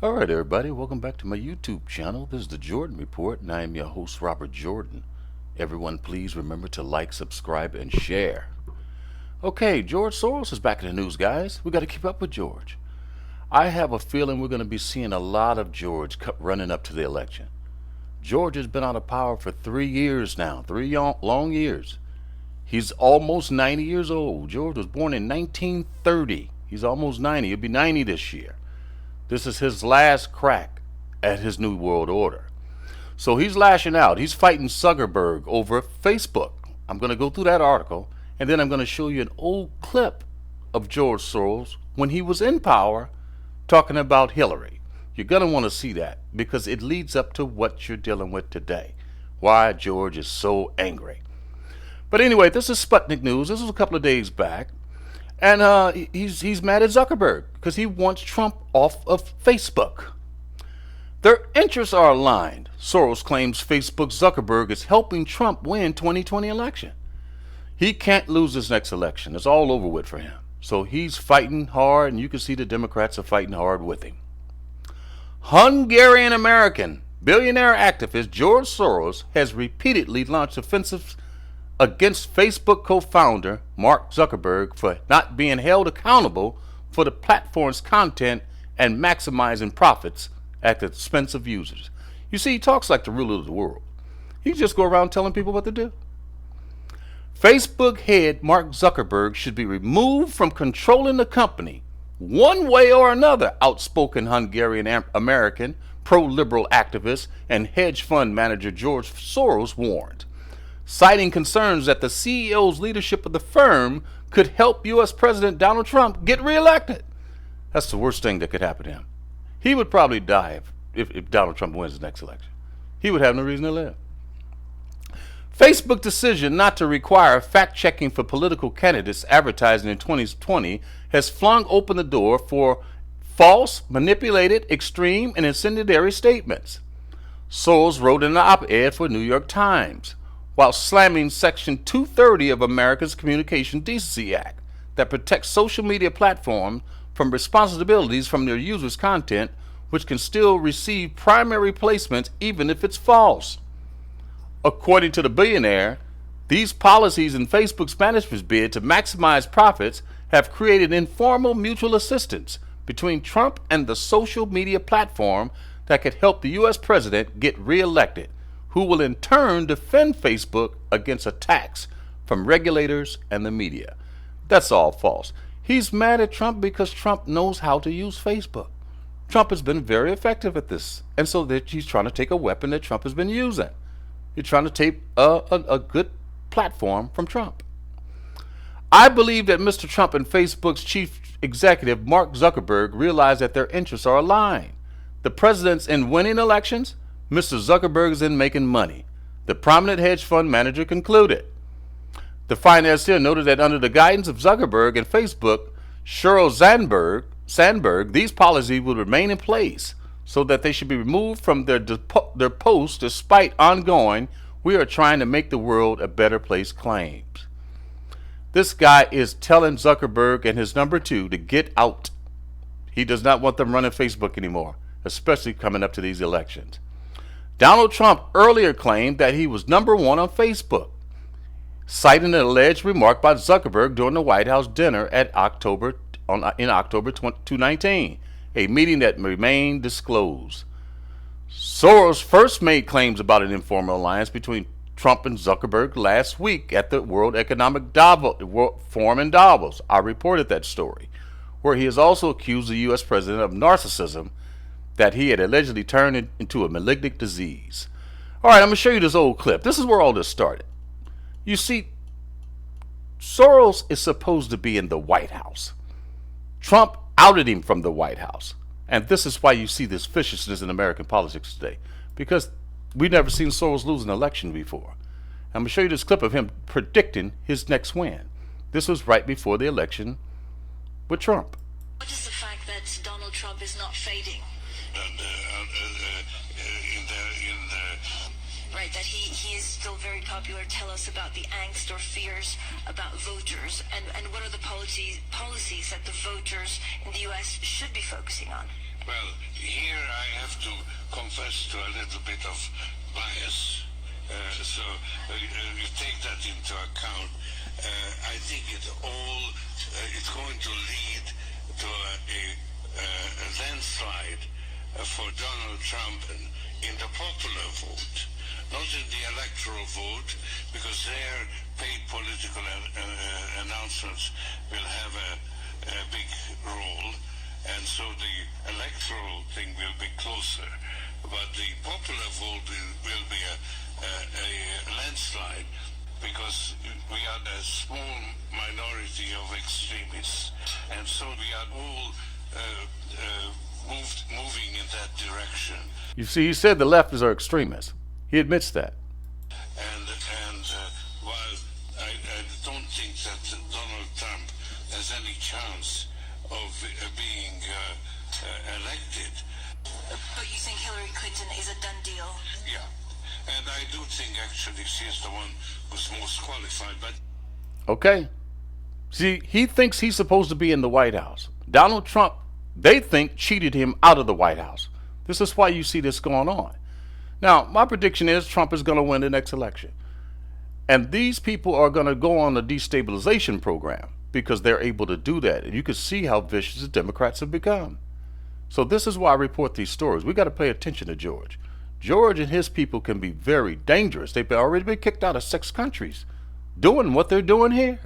Alright everybody, welcome back to my YouTube channel. This is the Jordan Report and I am your host Robert Jordan. Everyone please remember to like, subscribe, and share. Okay, George Soros is back in the news, guys. We got to keep up with George. I have a feeling we're going to be seeing a lot of George running up to the election. George has been out of power for 3 years now, long years. He's almost 90 years old. George was born in 1930. He's almost 90. He'll be 90 this year. This is his last crack at his new world order. So he's lashing out. He's fighting Zuckerberg over Facebook. I'm going to go through that article, and then I'm going to show you an old clip of George Soros when he was in power talking about Hillary. You're going to want to see that because it leads up to what you're dealing with today. Why George is so angry. But anyway, this is Sputnik News. This was a couple of days back. And he's mad at Zuckerberg because he wants Trump off of Facebook. Their interests are aligned. Soros claims Facebook Zuckerberg is helping Trump win 2020 election. He can't lose this next election. It's all over with for him. So he's fighting hard, and you can see the Democrats are fighting hard with him. Hungarian-American billionaire activist George Soros has repeatedly launched offensives against Facebook co-founder Mark Zuckerberg for not being held accountable for the platform's content and maximizing profits at the expense of users. You see, he talks like the ruler of the world. He just go around telling people what to do. Facebook head Mark Zuckerberg should be removed from controlling the company one way or another, outspoken Hungarian-American pro-liberal activist and hedge fund manager George Soros warned, citing concerns that the CEO's leadership of the firm could help U.S. President Donald Trump get reelected. That's the worst thing that could happen to him. He would probably die if Donald Trump wins the next election. He would have no reason to live. Facebook's decision not to require fact-checking for political candidates advertising in 2020 has flung open the door for false, manipulated, extreme, and incendiary statements. Soros wrote in an op-ed for New York Times, while slamming Section 230 of America's Communication Decency Act that protects social media platforms from responsibilities from their users' content, which can still receive primary placements even if it's false. According to the billionaire, these policies in Facebook's management's bid to maximize profits have created informal mutual assistance between Trump and the social media platform that could help the U.S. president get reelected, who will in turn defend Facebook against attacks from regulators and the media. That's all false. He's mad at Trump because Trump knows how to use Facebook. Trump has been very effective at this, and so that he's trying to take a weapon that Trump has been using. He's trying to take a good platform from Trump. I believe that Mr. Trump and Facebook's chief executive, Mark Zuckerberg, realize that their interests are aligned. The president's in winning elections, Mr. Zuckerberg is in making money, the prominent hedge fund manager concluded. The financier noted that under the guidance of Zuckerberg and Facebook, Sheryl Sandberg, these policies would remain in place so that they should be removed from their posts despite ongoing "we are trying to make the world a better place" claims. This guy is telling Zuckerberg and his number two to get out. He does not want them running Facebook anymore, especially coming up to these elections. Donald Trump earlier claimed that he was number one on Facebook, citing an alleged remark by Zuckerberg during the White House dinner in October 2019, a meeting that remained disclosed. Soros first made claims about an informal alliance between Trump and Zuckerberg last week at the World Economic Forum in Davos. I reported that story, where he has also accused the U.S. president of narcissism that he had allegedly turned into a malignant disease. All right, I'm going to show you this old clip. This is where all this started. You see, Soros is supposed to be in the White House. Trump outed him from the White House. And this is why you see this viciousness in American politics today. Because we've never seen Soros lose an election before. I'm going to show you this clip of him predicting his next win. This was right before the election with Trump. What is the fact that Donald Trump is not fading? Right, that he is still very popular. Tell us about the angst or fears about voters, and what are the policies that the voters in the U.S. should be focusing on? Well, here I have to confess to a little bit of bias. So you take that into account. I think it's going to lead to a landslide for Donald Trump in the popular vote, not in the electoral vote, because their paid political announcements will have a big role, and so the electoral thing will be closer. But the popular vote will be a landslide, because we are a small minority of extremists, and so we are all moving in that direction. You see, he said the leftists are extremists. He admits that. And while I don't think that Donald Trump has any chance of being elected. But you think Hillary Clinton is a done deal? Yeah. And I do think actually she's the one who's most qualified. But Okay? See, he thinks he's supposed to be in the White House. Donald Trump, they think, cheated him out of the White House. This is why you see this going on. Now, my prediction is Trump is going to win the next election. And these people are going to go on a destabilization program because they're able to do that. And you can see how vicious the Democrats have become. So this is why I report these stories. We got to pay attention to George. George and his people can be very dangerous. They've already been kicked out of 6 countries doing what they're doing here.